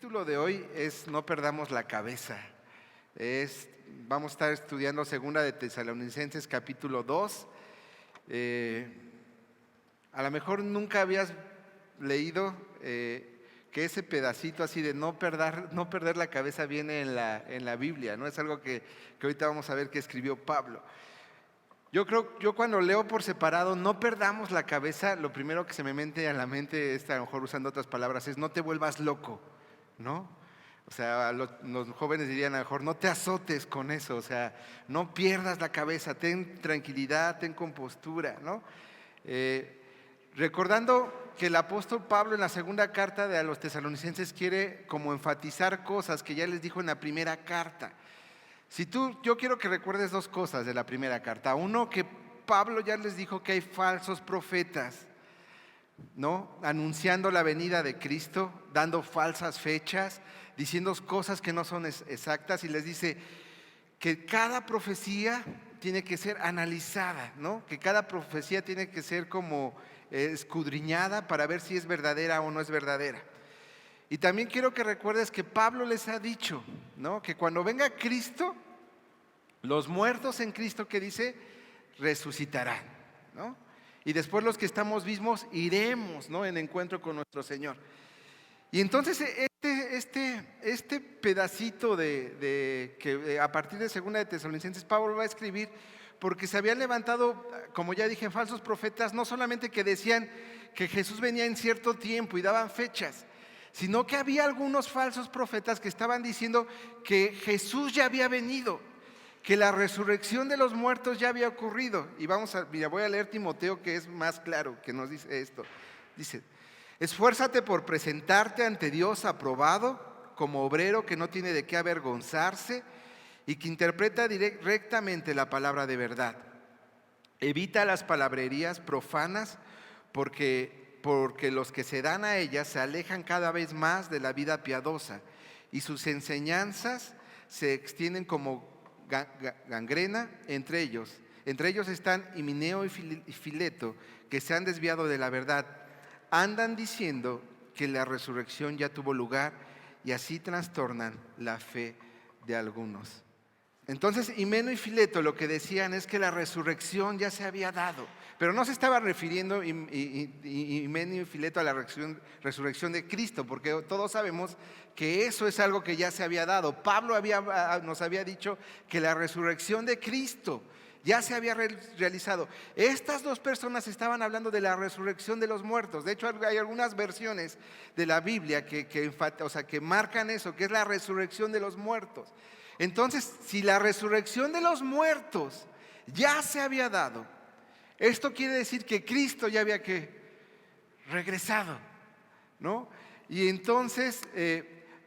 título de hoy es No perdamos la cabeza. Vamos a estar estudiando segunda de Tesalonicenses capítulo 2. A lo mejor nunca habías leído que ese pedacito así de no perder la cabeza viene en la Biblia, ¿no? Es algo que ahorita vamos a ver que escribió Pablo. Yo cuando leo por separado, no perdamos la cabeza, lo primero que se me mete a la mente, a lo mejor usando otras palabras, es no te vuelvas loco, ¿no? O sea, los jóvenes dirían a lo mejor, no te azotes con eso, o sea, no pierdas la cabeza, ten tranquilidad, ten compostura, ¿no? Recordando que el apóstol Pablo en la segunda carta a los tesalonicenses quiere como enfatizar cosas que ya les dijo en la primera carta. Yo quiero que recuerdes dos cosas de la primera carta. Uno, que Pablo ya les dijo que hay falsos profetas, ¿no? Anunciando la venida de Cristo, dando falsas fechas, diciendo cosas que no son exactas, y les dice que cada profecía tiene que ser analizada, ¿no? Que cada profecía tiene que ser como escudriñada para ver si es verdadera o no es verdadera. Y también quiero que recuerdes que Pablo les ha dicho, ¿no? Que cuando venga Cristo, los muertos en Cristo, que dice, resucitarán, ¿no? Y después los que estamos vivos iremos, ¿no? En encuentro con nuestro Señor. Y entonces este pedacito que a partir de segunda de Tesalonicenses Pablo va a escribir, porque se habían levantado, como ya dije, falsos profetas, no solamente que decían que Jesús venía en cierto tiempo y daban fechas, sino que había algunos falsos profetas que estaban diciendo que Jesús ya había venido, que la resurrección de los muertos ya había ocurrido. Y voy a leer Timoteo, que es más claro, que nos dice esto. Dice: esfuérzate por presentarte ante Dios aprobado, como obrero que no tiene de qué avergonzarse y que interpreta rectamente la palabra de verdad. Evita las palabrerías profanas, porque los que se dan a ellas se alejan cada vez más de la vida piadosa y sus enseñanzas se extienden como gangrena entre ellos. Entre ellos están Himeneo y Fileto, que se han desviado de la verdad. Andan diciendo que la resurrección ya tuvo lugar y así trastornan la fe de algunos. Entonces, Himeneo y Fileto lo que decían es que la resurrección ya se había dado, pero no se estaba refiriendo Himeneo y Fileto a la resurrección de Cristo, porque todos sabemos que eso es algo que ya se había dado. Pablo nos había dicho que la resurrección de Cristo ya se había realizado. Estas dos personas estaban hablando de la resurrección de los muertos. De hecho, hay algunas versiones de la Biblia que marcan eso, que es la resurrección de los muertos. Entonces, si la resurrección de los muertos ya se había dado, esto quiere decir que Cristo ya había regresado, ¿no? Y entonces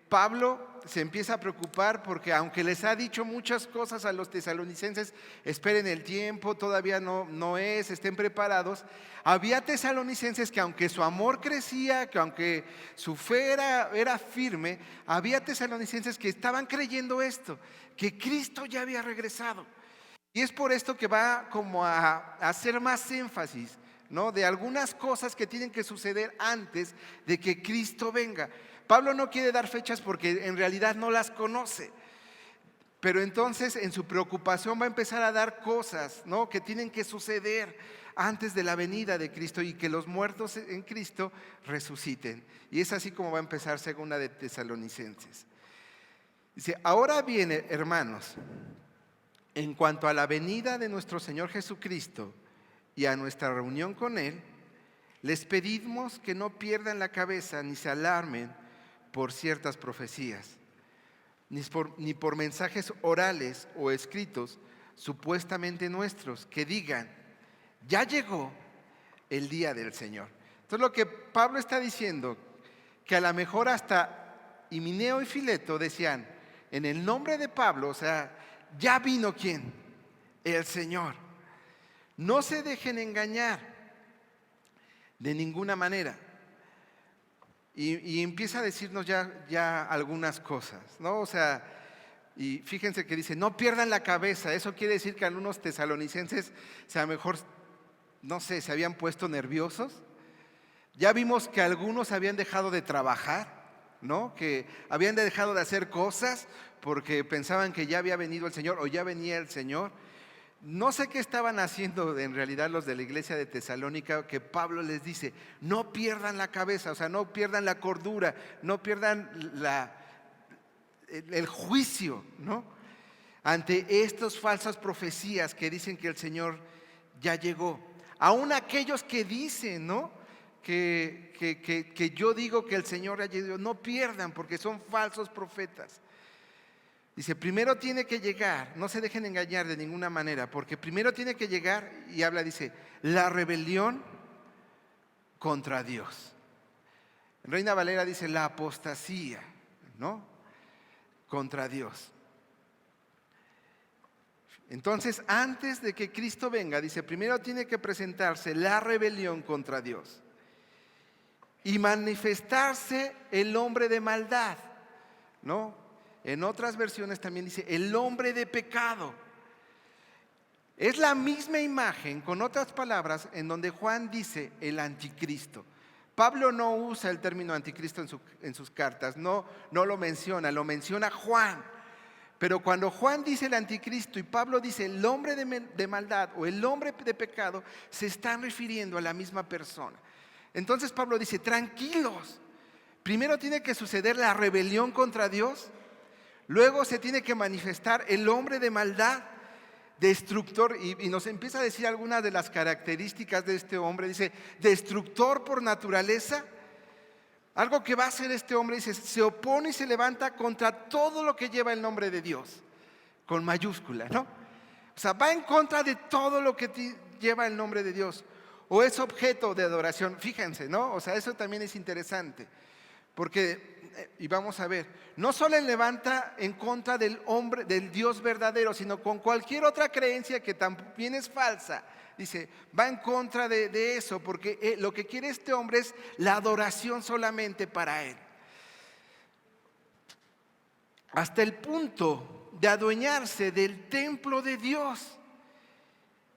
Pablo se empieza a preocupar porque aunque les ha dicho muchas cosas a los tesalonicenses, esperen el tiempo, todavía no estén preparados. Había tesalonicenses que aunque su amor crecía, que aunque su fe era firme, había tesalonicenses que estaban creyendo esto, que Cristo ya había regresado. Y es por esto que va como a hacer más énfasis, ¿no? De algunas cosas que tienen que suceder antes de que Cristo venga. Pablo no quiere dar fechas porque en realidad no las conoce, pero entonces en su preocupación va a empezar a dar cosas, ¿no? Que tienen que suceder antes de la venida de Cristo y que los muertos en Cristo resuciten. Y es así como va a empezar segunda de Tesalonicenses. Dice: ahora bien, hermanos, en cuanto a la venida de nuestro Señor Jesucristo y a nuestra reunión con Él, les pedimos que no pierdan la cabeza ni se alarmen por ciertas profecías, ni por mensajes orales o escritos supuestamente nuestros, que digan, ya llegó el día del Señor. Entonces lo que Pablo está diciendo, que a lo mejor hasta Himeneo y Fileto decían, en el nombre de Pablo, o sea, ya vino ¿quién? El Señor. No se dejen engañar de ninguna manera. Y empieza a decirnos ya algunas cosas, ¿no? O sea, y fíjense que dice, no pierdan la cabeza. Eso quiere decir que algunos tesalonicenses, o sea, a lo mejor, no sé, se habían puesto nerviosos. Ya vimos que algunos habían dejado de trabajar, ¿no? Que habían dejado de hacer cosas porque pensaban que ya había venido el Señor o ya venía el Señor. No sé qué estaban haciendo en realidad los de la iglesia de Tesalónica, que Pablo les dice, no pierdan la cabeza, o sea, no pierdan la cordura, no pierdan el juicio, ¿no? Ante estas falsas profecías que dicen que el Señor ya llegó. Aún aquellos que dicen, ¿no? Que yo digo que el Señor ya llegó, no pierdan porque son falsos profetas. Dice, primero tiene que llegar, no se dejen engañar de ninguna manera, porque primero tiene que llegar, y habla, dice, la rebelión contra Dios. En Reina Valera dice, la apostasía, ¿no? Contra Dios. Entonces, antes de que Cristo venga, dice, primero tiene que presentarse la rebelión contra Dios y manifestarse el hombre de maldad, ¿no? En otras versiones también dice el hombre de pecado. Es la misma imagen, con otras palabras, en donde Juan dice el anticristo. Pablo no usa el término anticristo en sus cartas, no lo menciona Juan. Pero cuando Juan dice el anticristo y Pablo dice el hombre de maldad o el hombre de pecado, se están refiriendo a la misma persona. Entonces Pablo dice, tranquilos, primero tiene que suceder la rebelión contra Dios. Luego se tiene que manifestar el hombre de maldad, destructor, y nos empieza a decir algunas de las características de este hombre. Dice, destructor por naturaleza. Algo que va a hacer este hombre, dice, se opone y se levanta contra todo lo que lleva el nombre de Dios, con mayúscula, ¿no? O sea, va en contra de todo lo que lleva el nombre de Dios, o es objeto de adoración. Fíjense, ¿no? O sea, eso también es interesante, porque... Y vamos a ver, no solo levanta en contra del hombre, del Dios verdadero, sino con cualquier otra creencia que también es falsa. Dice, va en contra de eso, porque lo que quiere este hombre es la adoración solamente para él. Hasta el punto de adueñarse del templo de Dios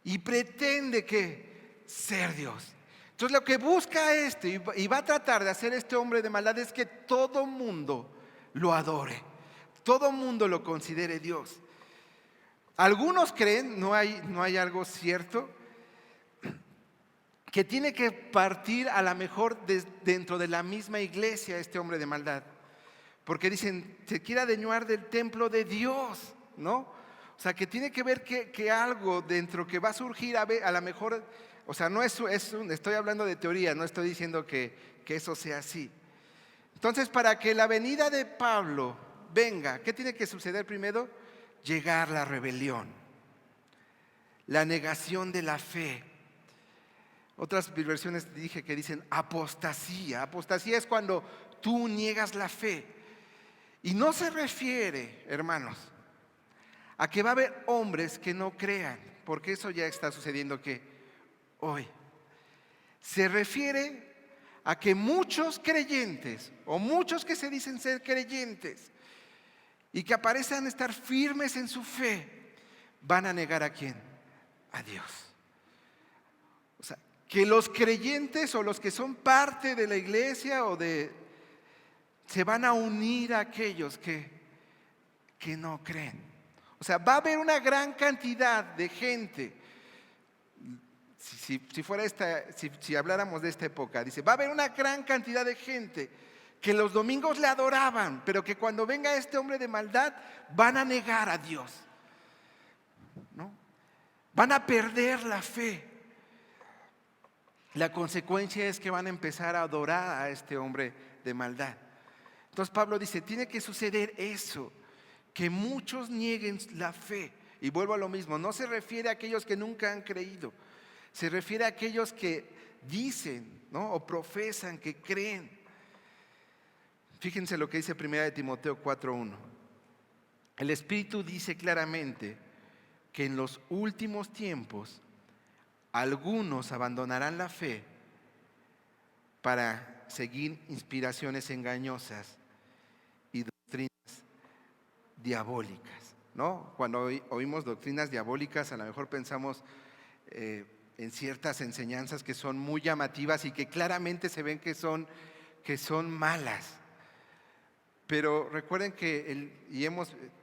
y pretende que ser Dios. Entonces lo que busca y va a tratar de hacer este hombre de maldad es que todo mundo lo adore, todo mundo lo considere Dios. Algunos creen, no hay algo cierto, que tiene que partir a lo mejor dentro de la misma iglesia este hombre de maldad. Porque dicen, se quiere adueñar del templo de Dios, ¿no? O sea, que tiene que ver que algo dentro que va a surgir a lo mejor... O sea, estoy hablando de teoría, no estoy diciendo que eso sea así. Entonces, para que la venida de Pablo venga, ¿qué tiene que suceder primero? Llegar la rebelión, la negación de la fe. Otras versiones dije que dicen apostasía. Apostasía es cuando tú niegas la fe. Y no se refiere, hermanos, a que va a haber hombres que no crean, porque eso ya está sucediendo hoy. Se refiere a que muchos creyentes o muchos que se dicen ser creyentes y que aparecen estar firmes en su fe, van a negar ¿a quién? A Dios. O sea, que los creyentes o los que son parte de la iglesia se van a unir a aquellos que no creen. O sea, va a haber una gran cantidad de gente. Si habláramos de esta época, dice, va a haber una gran cantidad de gente que los domingos le adoraban, pero que cuando venga este hombre de maldad van a negar a Dios, ¿no? Van a perder la fe. La consecuencia es que van a empezar a adorar a este hombre de maldad. Entonces Pablo dice, tiene que suceder eso, que muchos nieguen la fe. Y vuelvo a lo mismo, no se refiere a aquellos que nunca han creído. Se refiere a aquellos que dicen, ¿no? O profesan que creen. Fíjense lo que dice 1 Timoteo 4:1. El Espíritu dice claramente que en los últimos tiempos algunos abandonarán la fe para seguir inspiraciones engañosas y doctrinas diabólicas, ¿no? Cuando oímos doctrinas diabólicas, a lo mejor pensamos en ciertas enseñanzas que son muy llamativas y que claramente se ven que son malas. Pero recuerden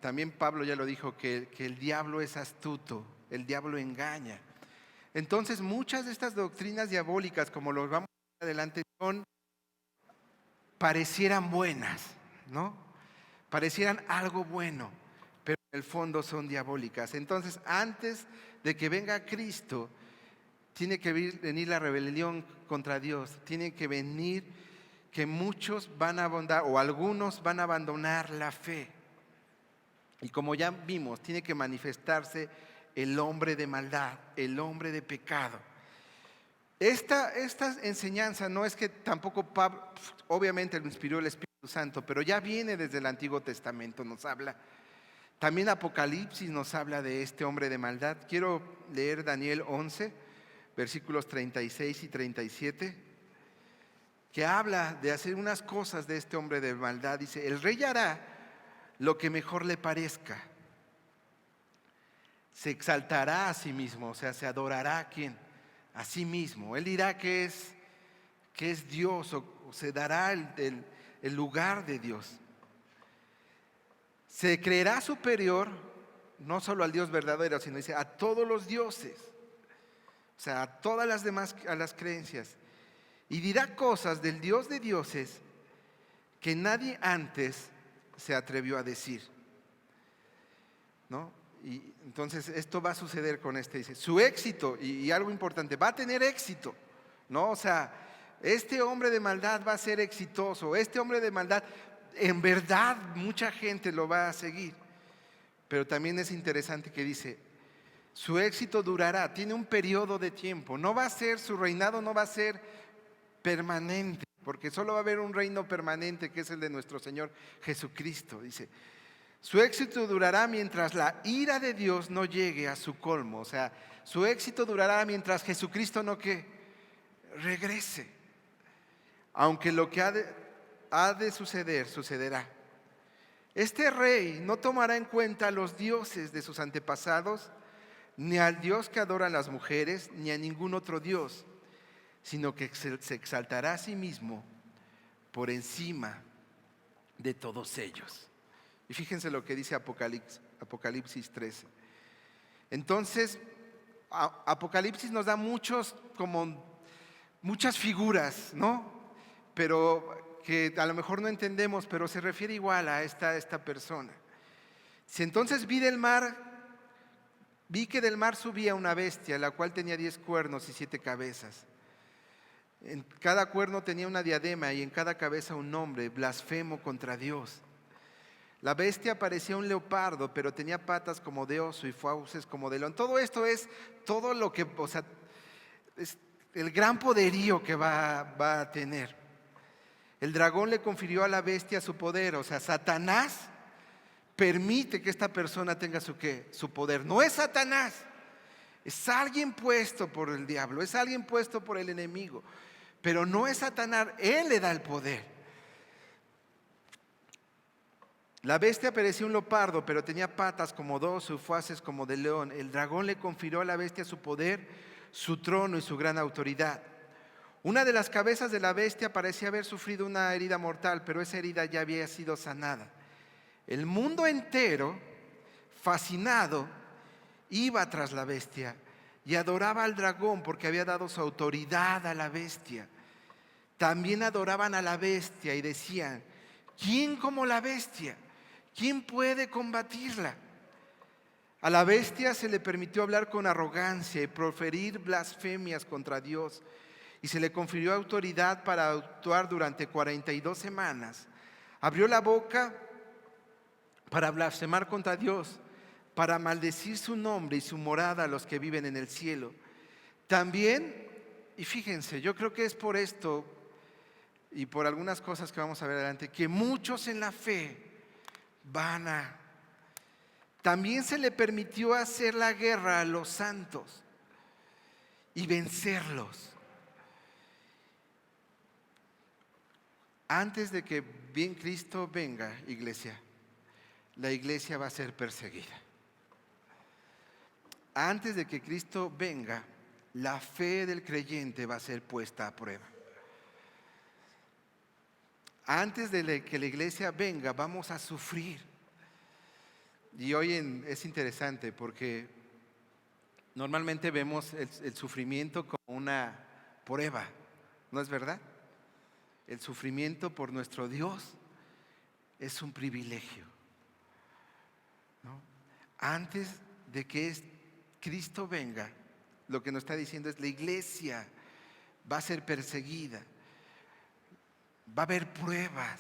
también Pablo ya lo dijo, que el diablo es astuto, el diablo engaña. Entonces muchas de estas doctrinas diabólicas, como lo vamos a ver adelante, parecieran buenas, ¿no? Parecieran algo bueno, pero en el fondo son diabólicas. Entonces, antes de que venga Cristo, tiene que venir la rebelión contra Dios, tiene que venir que muchos van a abandonar o algunos van a abandonar la fe. Y como ya vimos, tiene que manifestarse el hombre de maldad, el hombre de pecado. Esta enseñanza no es que tampoco Pablo, obviamente lo inspiró el Espíritu Santo, pero ya viene desde el Antiguo Testamento, nos habla. También Apocalipsis nos habla de este hombre de maldad. Quiero leer Daniel 11, versículos 36 y 37, que habla de hacer unas cosas de este hombre de maldad. Dice, el rey hará lo que mejor le parezca. Se exaltará a sí mismo, o sea, se adorará a quién, a sí mismo. Él dirá que es Dios o se dará el lugar de Dios. Se creerá superior no solo al Dios verdadero, sino dice a todos los dioses, o sea, a todas las demás, a las creencias. Y dirá cosas del Dios de dioses que nadie antes se atrevió a decir, ¿no? Y entonces esto va a suceder con dice, su éxito, y algo importante, va a tener éxito, ¿no? O sea, este hombre de maldad va a ser exitoso, este hombre de maldad, en verdad mucha gente lo va a seguir. Pero también es interesante que dice, su éxito durará, tiene un periodo de tiempo, no va a ser, su reinado no va a ser permanente, porque solo va a haber un reino permanente que es el de nuestro Señor Jesucristo. Dice, su éxito durará mientras la ira de Dios no llegue a su colmo. O sea, su éxito durará mientras Jesucristo no regrese. Aunque lo que ha de suceder, sucederá. Este rey no tomará en cuenta a los dioses de sus antepasados, ni al Dios que adoran las mujeres, ni a ningún otro Dios, sino que se exaltará a sí mismo por encima de todos ellos. Y fíjense lo que dice Apocalipsis 13. Entonces, Apocalipsis nos da muchas figuras, ¿no? Pero que a lo mejor no entendemos, pero se refiere igual a esta persona. Si entonces vi que del mar subía una bestia, la cual tenía 10 cuernos y 7 cabezas. En cada cuerno tenía una diadema y en cada cabeza un nombre, blasfemo contra Dios. La bestia parecía un leopardo, pero tenía patas como de oso y fauces como de león. Todo esto es todo lo que, o sea, es el gran poderío que va a tener. El dragón le confirió a la bestia su poder, o sea, Satanás permite que esta persona tenga su poder. No es Satanás, es alguien puesto por el diablo, es alguien puesto por el enemigo, pero no es Satanás, él le da el poder. La bestia parecía un leopardo, pero tenía patas como de oso y fauces como de león. El dragón le confirió a la bestia su poder, su trono y su gran autoridad. Una de las cabezas de la bestia parecía haber sufrido una herida mortal, pero esa herida ya había sido sanada. El mundo entero, fascinado, iba tras la bestia y adoraba al dragón porque había dado su autoridad a la bestia. También adoraban a la bestia y decían, ¿quién como la bestia? ¿Quién puede combatirla? A la bestia se le permitió hablar con arrogancia y proferir blasfemias contra Dios, y se le confirió autoridad para actuar durante 42 semanas. Abrió la boca para blasfemar contra Dios, para maldecir su nombre y su morada a los que viven en el cielo. También, y fíjense, yo creo que es por esto y por algunas cosas que vamos a ver adelante, que muchos en la fe también se le permitió hacer la guerra a los santos y vencerlos. Antes de que bien Cristo venga, iglesia, la iglesia va a ser perseguida. Antes de que Cristo venga, la fe del creyente va a ser puesta a prueba. Antes de que la iglesia venga, vamos a sufrir. Y hoy es interesante porque normalmente vemos el sufrimiento como una prueba, ¿no es verdad? El sufrimiento por nuestro Dios es un privilegio, ¿no? Antes de que Cristo venga, lo que nos está diciendo es: la iglesia va a ser perseguida, va a haber pruebas,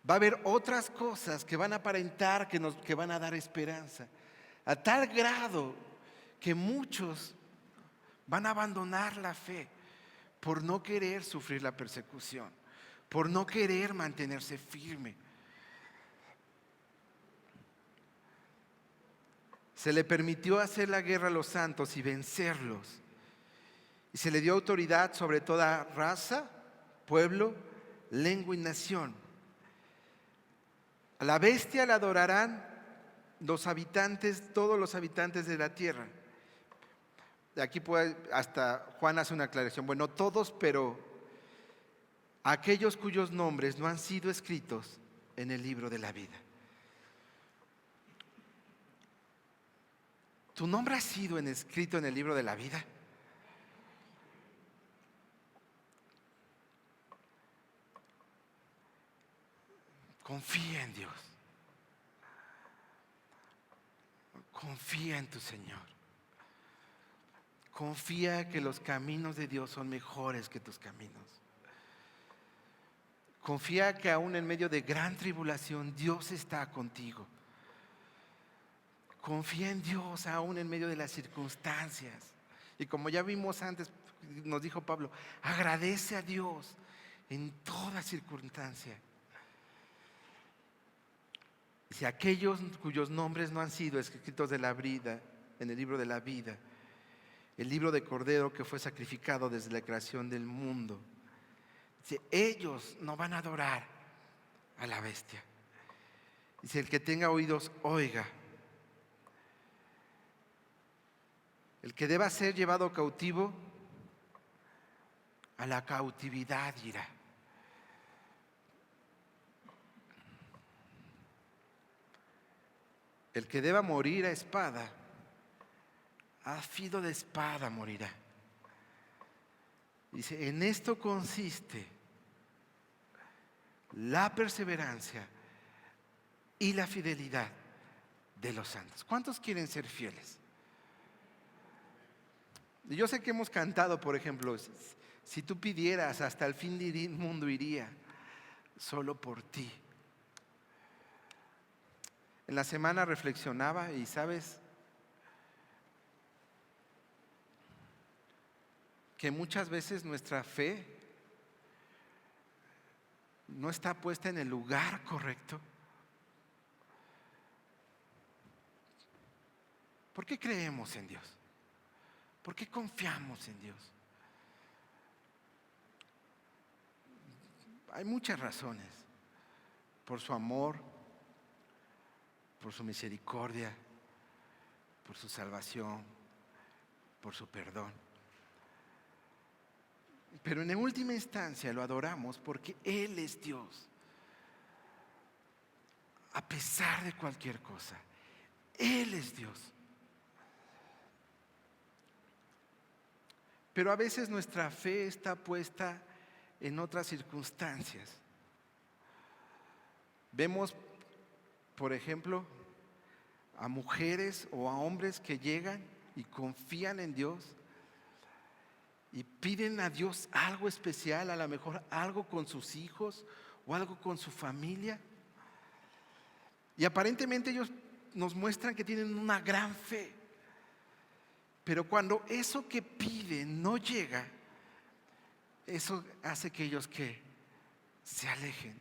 va a haber otras cosas que van a aparentar que van a dar esperanza, a tal grado que muchos van a abandonar la fe por no querer sufrir la persecución, por no querer mantenerse firme. Se le permitió hacer la guerra a los santos y vencerlos. Y se le dio autoridad sobre toda raza, pueblo, lengua y nación. A la bestia la adorarán los habitantes, todos los habitantes de la tierra. Aquí hasta Juan hace una aclaración. Bueno, todos, pero aquellos cuyos nombres no han sido escritos en el libro de la vida. ¿Tu nombre ha sido escrito en el libro de la vida? Confía en Dios. Confía en tu Señor. Confía que los caminos de Dios son mejores que tus caminos. Confía que aún en medio de gran tribulación Dios está contigo. Confía en Dios aún en medio de las circunstancias. Y como ya vimos antes, nos dijo Pablo, agradece a Dios en toda circunstancia. Si aquellos cuyos nombres no han sido escritos de la vida, en el libro de la vida, el libro de Cordero que fue sacrificado desde la creación del mundo, si ellos no van a adorar a la bestia. Y si el que tenga oídos, oiga. El que deba ser llevado cautivo, a la cautividad irá. El que deba morir a espada, a filo de espada morirá. Dice, en esto consiste la perseverancia y la fidelidad de los santos. ¿Cuántos quieren ser fieles? Yo sé que hemos cantado, por ejemplo, si tú pidieras, hasta el fin del mundo iría, solo por ti. En la semana reflexionaba y sabes que muchas veces nuestra fe no está puesta en el lugar correcto. ¿Por qué creemos en Dios? ¿Por qué confiamos en Dios? Hay muchas razones. Por su amor, por su misericordia, por su salvación, por su perdón. Pero en última instancia lo adoramos porque Él es Dios. A pesar de cualquier cosa, Él es Dios. Pero a veces nuestra fe está puesta en otras circunstancias. Vemos, por ejemplo, a mujeres o a hombres que llegan y confían en Dios y piden a Dios algo especial, a lo mejor algo con sus hijos o algo con su familia. Y aparentemente ellos nos muestran que tienen una gran fe. Pero cuando eso que piden no llega, eso hace que ellos se alejen.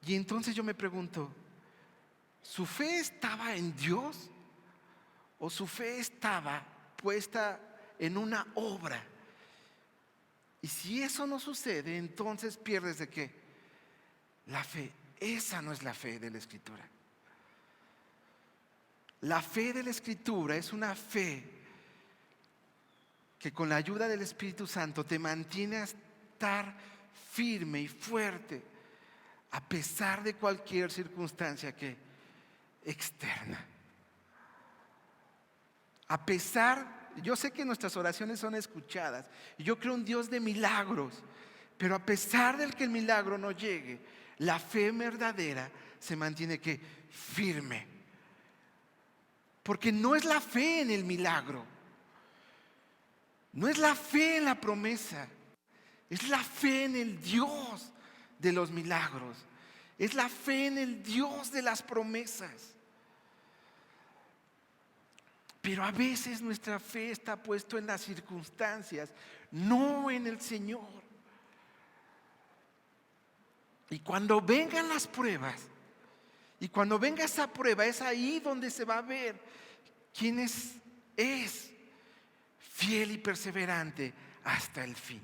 Y entonces yo me pregunto, ¿su fe estaba en Dios o su fe estaba puesta en una obra? Y si eso no sucede, entonces pierdes ¿de qué? La fe. Esa no es la fe de la Escritura. La fe de la Escritura es una fe que con la ayuda del Espíritu Santo te mantiene a estar firme y fuerte a pesar de cualquier circunstancia externa. A pesar, yo sé que nuestras oraciones son escuchadas y yo creo un Dios de milagros, pero a pesar del que el milagro no llegue, la fe verdadera se mantiene firme. Porque no es la fe en el milagro, no es la fe en la promesa, es la fe en el Dios de los milagros, es la fe en el Dios de las promesas. Pero a veces nuestra fe está puesta en las circunstancias, no en el Señor. Y cuando vengan las pruebas, y cuando venga esa prueba, es ahí donde se va a ver quién es fiel y perseverante hasta el fin.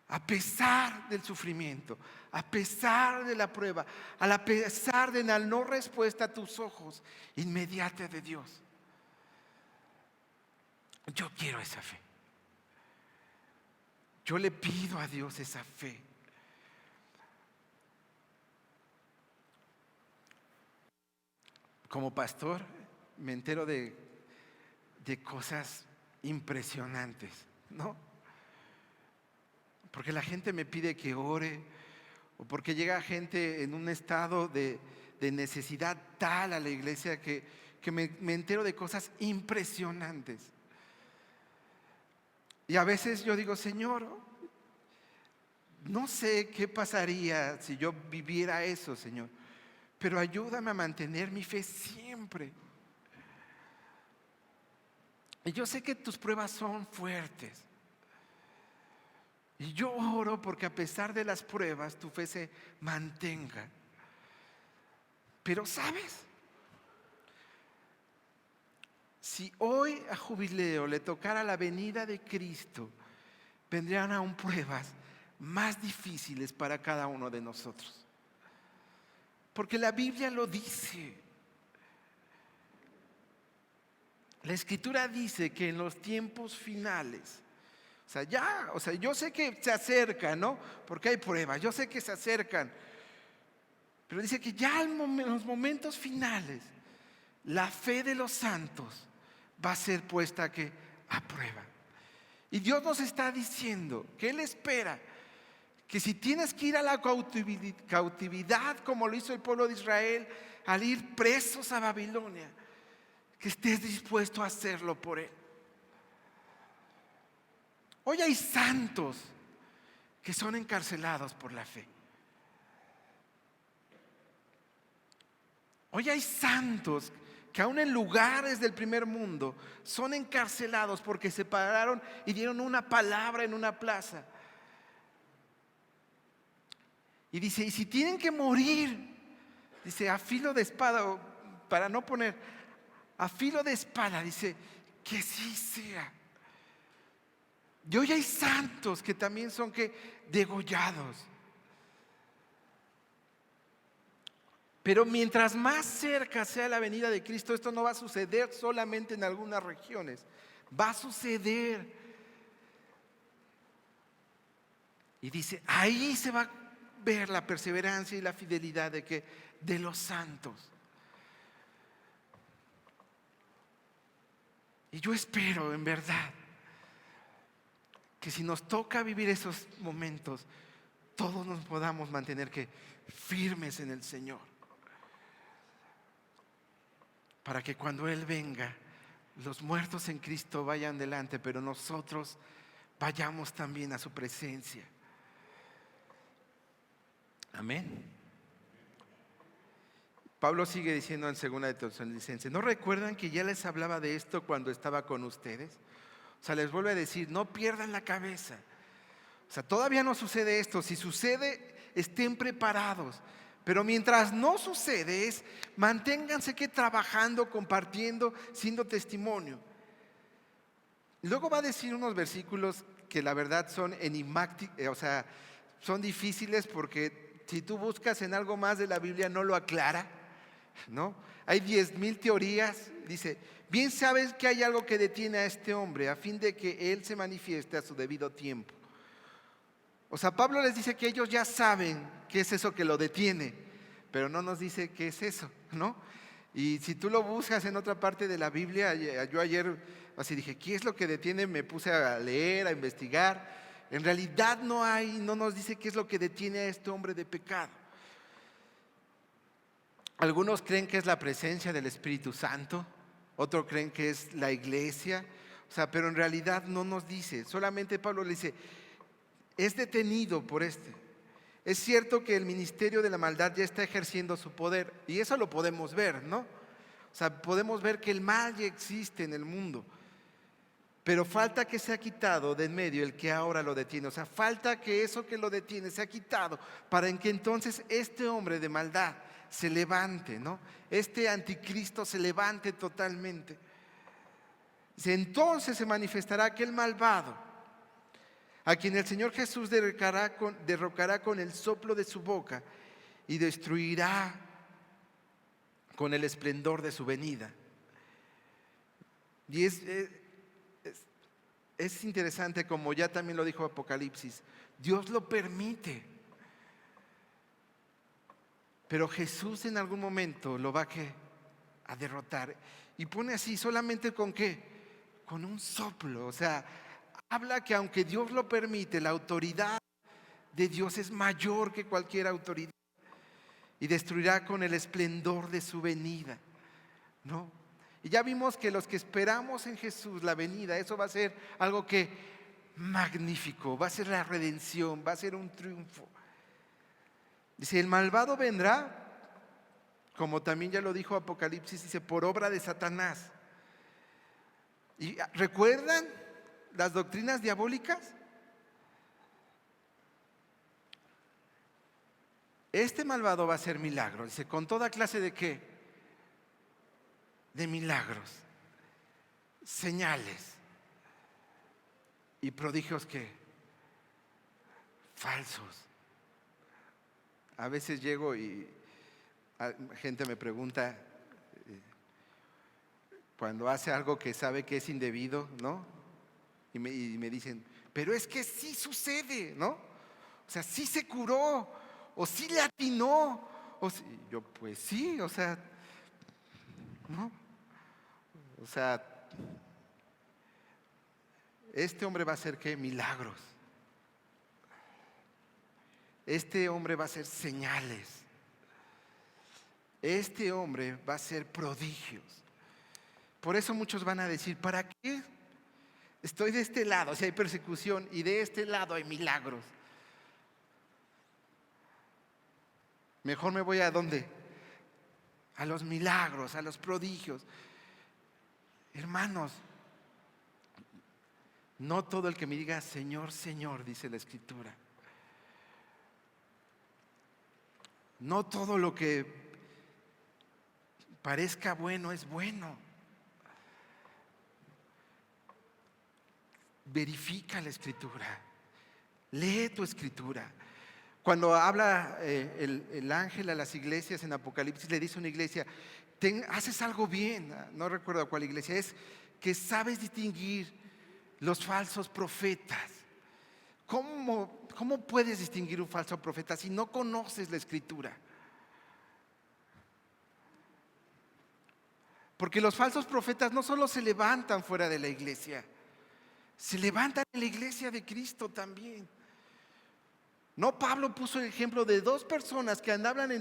A pesar del sufrimiento, a pesar de la prueba, a pesar de la no respuesta a tus ojos inmediata de Dios. Yo quiero esa fe. Yo le pido a Dios esa fe. Como pastor me entero de cosas impresionantes, ¿no? Porque la gente me pide que ore, o porque llega gente en un estado de necesidad tal a la iglesia que me entero de cosas impresionantes. Y a veces yo digo, Señor, no sé qué pasaría si yo viviera eso, Señor, pero ayúdame a mantener mi fe siempre. Y yo sé que tus pruebas son fuertes. Y yo oro porque a pesar de las pruebas tu fe se mantenga. Pero ¿sabes? Si hoy a Jubileo le tocara la venida de Cristo, vendrían aún pruebas más difíciles para cada uno de nosotros. Porque la Biblia lo dice. La Escritura dice que en los tiempos finales, yo sé que se acercan, ¿no? Porque hay pruebas, yo sé que se acercan. Pero dice que ya en los momentos finales, la fe de los santos va a ser puesta a prueba. Y Dios nos está diciendo que Él espera que si tienes que ir a la cautividad como lo hizo el pueblo de Israel al ir presos a Babilonia, que estés dispuesto a hacerlo por Él. Hoy hay santos que son encarcelados por la fe. Hoy hay santos que aún en lugares del primer mundo son encarcelados porque se pararon y dieron una palabra en una plaza. Y dice, y si tienen que morir, dice, a filo de espada, o para no poner, a filo de espada, dice, que sí sea. Y hoy hay santos que también son degollados. Pero mientras más cerca sea la venida de Cristo, esto no va a suceder solamente en algunas regiones, va a suceder. Y dice, ahí se va a ver la perseverancia y la fidelidad de los santos. Y yo espero en verdad que si nos toca vivir esos momentos, todos nos podamos mantener firmes en el Señor, para que cuando Él venga, los muertos en Cristo vayan delante, pero nosotros vayamos también a su presencia. Amén. Pablo sigue diciendo en 2 de Tesalonicenses, ¿no recuerdan que ya les hablaba de esto cuando estaba con ustedes? O sea, les vuelve a decir, no pierdan la cabeza. O sea, todavía no sucede esto. Si sucede, estén preparados. Pero mientras no sucede, manténganse trabajando, compartiendo, siendo testimonio. Luego va a decir unos versículos que la verdad son enigmáticos, son difíciles porque si tú buscas en algo más de la Biblia no lo aclara, ¿no? Hay 10,000 teorías. Dice, bien sabes que hay algo que detiene a este hombre a fin de que él se manifieste a su debido tiempo. O sea, Pablo les dice que ellos ya saben qué es eso que lo detiene, pero no nos dice qué es eso, ¿no? Y si tú lo buscas en otra parte de la Biblia, yo ayer así dije, ¿qué es lo que detiene? Me puse a leer, a investigar. En realidad no nos dice qué es lo que detiene a este hombre de pecado. Algunos creen que es la presencia del Espíritu Santo, otros creen que es la iglesia, o sea, pero en realidad no nos dice. Solamente Pablo le dice, es detenido por este. Es cierto que el ministerio de la maldad ya está ejerciendo su poder y eso lo podemos ver, ¿no? O sea, podemos ver que el mal ya existe en el mundo, pero falta que sea quitado de en medio el que ahora lo detiene. O sea, falta que eso que lo detiene sea quitado para que entonces este hombre de maldad se levante, ¿no? Este anticristo se levante totalmente. Entonces se manifestará aquel malvado a quien el Señor Jesús derrocará con el soplo de su boca y destruirá con el esplendor de su venida. Y es interesante, como ya también lo dijo Apocalipsis, Dios lo permite, pero Jesús en algún momento lo va a derrotar. Y pone así, solamente con ¿qué? Con un soplo. O sea, habla que aunque Dios lo permite, la autoridad de Dios es mayor que cualquier autoridad y destruirá con el esplendor de su venida, ¿no? Y ya vimos que los que esperamos en Jesús la venida, eso va a ser algo que magnífico, va a ser la redención, va a ser un triunfo. Dice, el malvado vendrá, como también ya lo dijo Apocalipsis, dice, por obra de Satanás. ¿Y recuerdan las doctrinas diabólicas? Este malvado va a hacer milagros. Dice, con toda clase de ¿qué? De milagros, señales y prodigios ¿qué? Falsos. A veces llego y gente me pregunta cuando hace algo que sabe que es indebido, ¿no? Y me dicen, pero es que sí sucede, ¿no? O sea, sí se curó, o sí le atinó, yo pues sí, o sea, ¿no? O sea, este hombre va a hacer ¿qué? Milagros. Este hombre va a hacer señales. Este hombre va a hacer prodigios. Por eso muchos van a decir, ¿para qué estoy de este lado? Si hay persecución y de este lado hay milagros. Mejor me voy ¿a dónde? A los milagros, a los prodigios. Hermanos, no todo el que me diga Señor, Señor, dice la Escritura. No todo lo que parezca bueno es bueno. Verifica la Escritura. Lee tu Escritura. Cuando habla el ángel a las iglesias en Apocalipsis, le dice a una iglesia, haces algo bien, no recuerdo cuál iglesia es, que sabes distinguir los falsos profetas. ¿Cómo puedes distinguir un falso profeta si no conoces la Escritura? Porque los falsos profetas no solo se levantan fuera de la iglesia, se levantan en la iglesia de Cristo también. No, Pablo puso el ejemplo de dos personas que andaban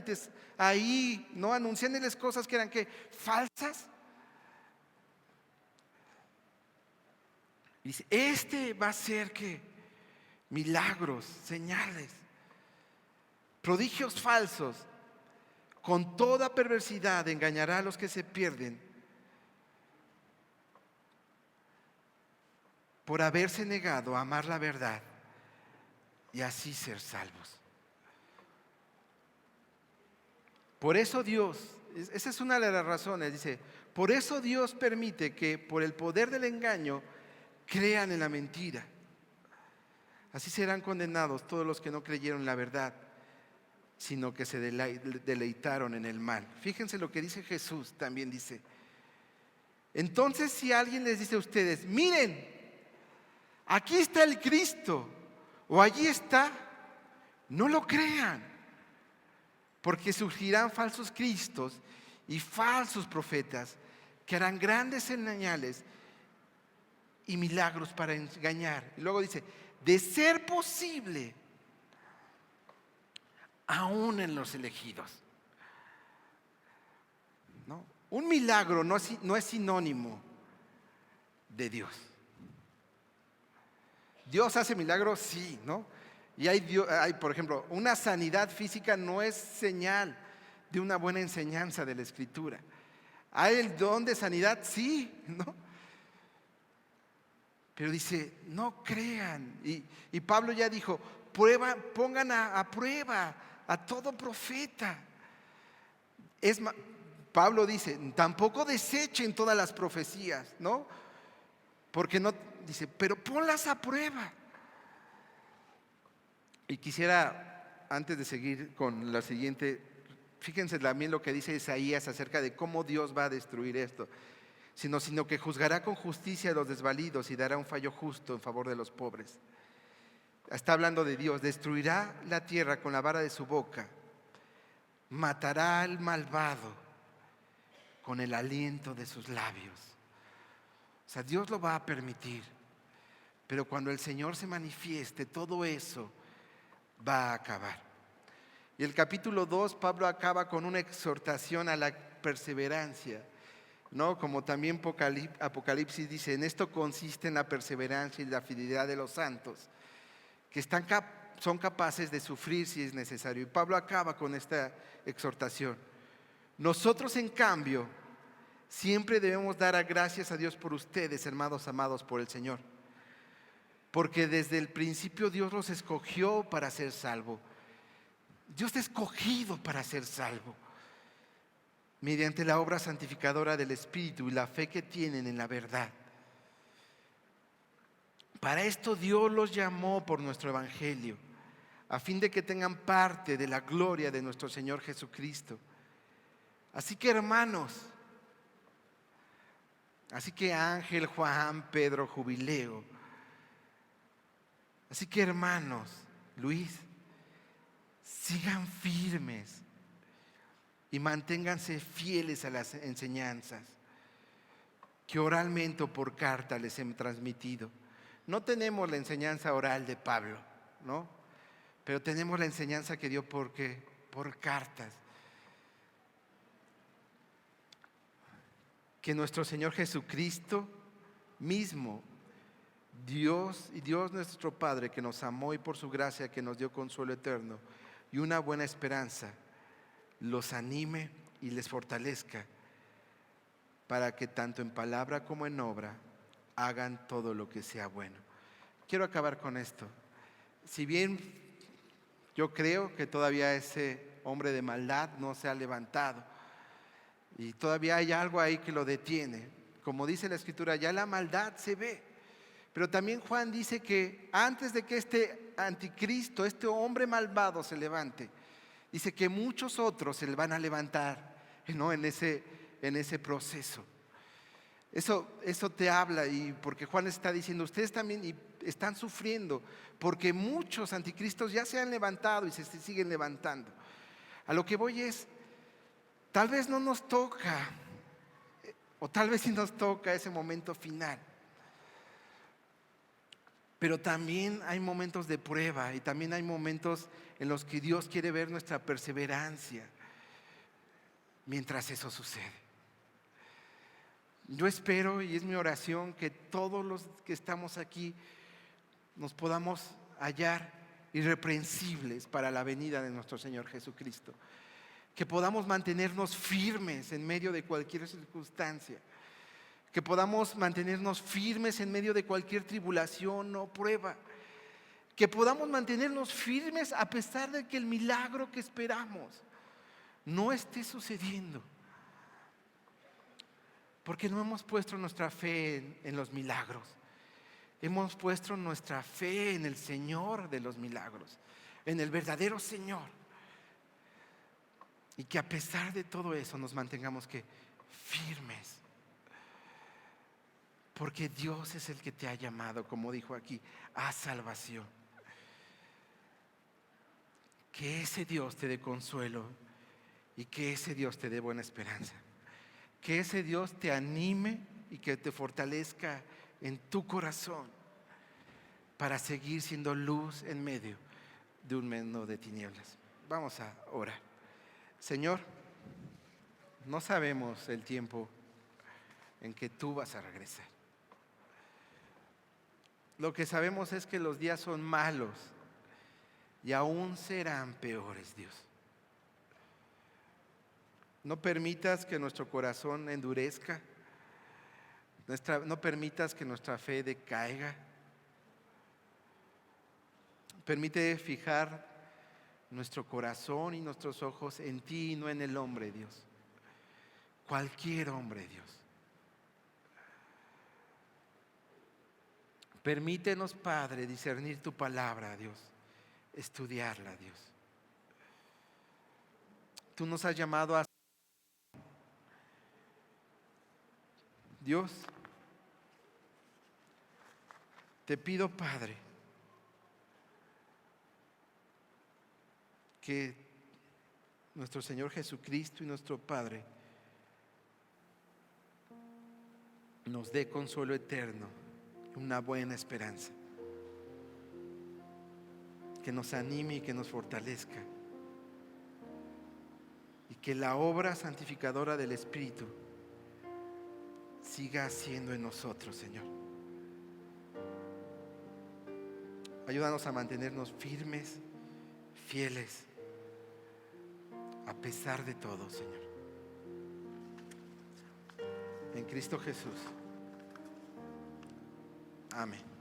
ahí, no anunciándoles cosas que eran ¿qué? Falsas. Dice, este va a ser ¿qué? Milagros, señales, prodigios falsos. Con toda perversidad engañará a los que se pierden por haberse negado a amar la verdad y así ser salvos. Por eso Dios, esa es una de las razones, dice, por eso Dios permite que por el poder del engaño crean en la mentira. Así serán condenados todos los que no creyeron la verdad, sino que se deleitaron en el mal. Fíjense lo que dice Jesús, también dice. Entonces, si alguien les dice a ustedes, miren, aquí está el Cristo, o allí está, no lo crean, porque surgirán falsos cristos y falsos profetas que harán grandes señales y milagros para engañar. Y luego dice, de ser posible, aún en los elegidos. ¿No? Un milagro no es sinónimo de Dios. Dios hace milagros, sí, ¿no? Y hay, por ejemplo, una sanidad física no es señal de una buena enseñanza de la Escritura. ¿Hay el don de sanidad? Sí, ¿no? Pero dice, no crean. Y Pablo ya dijo, pongan a prueba a todo profeta. Pablo dice, tampoco desechen todas las profecías, ¿no? Porque no, dice, pero ponlas a prueba. Y quisiera, antes de seguir con la siguiente, fíjense también lo que dice Isaías acerca de cómo Dios va a destruir esto. Sino que juzgará con justicia a los desvalidos y dará un fallo justo en favor de los pobres. Está hablando de Dios, destruirá la tierra con la vara de su boca, matará al malvado con el aliento de sus labios. O sea, Dios lo va a permitir, pero cuando el Señor se manifieste, todo eso va a acabar. Y el capítulo 2, Pablo acaba con una exhortación a la perseverancia, ¿no? Como también Apocalipsis dice, en esto consiste en la perseverancia y la fidelidad de los santos, que son capaces de sufrir si es necesario. Y Pablo acaba con esta exhortación. Nosotros, en cambio, siempre debemos dar gracias a Dios por ustedes, hermanos amados por el Señor, porque desde el principio Dios los escogió para ser salvo. Dios te ha escogido para ser salvo, mediante la obra santificadora del Espíritu y la fe que tienen en la verdad. Para esto Dios los llamó por nuestro Evangelio, a fin de que tengan parte de la gloria de nuestro Señor Jesucristo. Así que, hermanos, así que Ángel, Juan, Pedro, Jubileo, así que, hermanos, Luis, sigan firmes y manténganse fieles a las enseñanzas que oralmente o por carta les he transmitido. No tenemos la enseñanza oral de Pablo, ¿no? Pero tenemos la enseñanza que dio por cartas. Que nuestro Señor Jesucristo mismo, Dios y Dios nuestro Padre, que nos amó y por su gracia que nos dio consuelo eterno y una buena esperanza, los anime y les fortalezca para que tanto en palabra como en obra hagan todo lo que sea bueno. Quiero acabar con esto. Si bien yo creo que todavía ese hombre de maldad no se ha levantado y todavía hay algo ahí que lo detiene, como dice la Escritura, ya la maldad se ve. Pero también Juan dice que antes de que este anticristo, este hombre malvado se levante, dice que muchos otros se le van a levantar, ¿no? en ese proceso. Eso te habla, y porque Juan está diciendo, ustedes también están sufriendo, porque muchos anticristos ya se han levantado y se siguen levantando. A lo que voy es, tal vez no nos toca, o tal vez sí nos toca ese momento final. Pero también hay momentos de prueba y también hay momentos en los que Dios quiere ver nuestra perseverancia mientras eso sucede. Yo espero, y es mi oración, que todos los que estamos aquí nos podamos hallar irreprensibles para la venida de nuestro Señor Jesucristo. Que podamos mantenernos firmes en medio de cualquier circunstancia. Que podamos mantenernos firmes en medio de cualquier tribulación o prueba. Que podamos mantenernos firmes a pesar de que el milagro que esperamos no esté sucediendo. Porque no hemos puesto nuestra fe en los milagros. Hemos puesto nuestra fe en el Señor de los milagros, en el verdadero Señor. Y que a pesar de todo eso nos mantengamos firmes. Porque Dios es el que te ha llamado, como dijo aquí, a salvación. Que ese Dios te dé consuelo y que ese Dios te dé buena esperanza. Que ese Dios te anime y que te fortalezca en tu corazón para seguir siendo luz en medio de un mundo de tinieblas. Vamos a orar. Señor, no sabemos el tiempo en que tú vas a regresar. Lo que sabemos es que los días son malos y aún serán peores, Dios. No permitas que nuestro corazón endurezca, no permitas que nuestra fe decaiga. Permite fijar nuestro corazón y nuestros ojos en ti y no en el hombre, Dios. Cualquier hombre, Dios. Permítenos, Padre, discernir tu palabra, Dios. Estudiarla, Dios. Tú nos has llamado a... Dios, te pido, Padre, que nuestro Señor Jesucristo y nuestro Padre nos dé consuelo eterno, una buena esperanza, que nos anime y que nos fortalezca, y que la obra santificadora del Espíritu siga haciendo en nosotros, Señor. Ayúdanos a mantenernos firmes, fieles, a pesar de todo, Señor. En Cristo Jesús. Amén.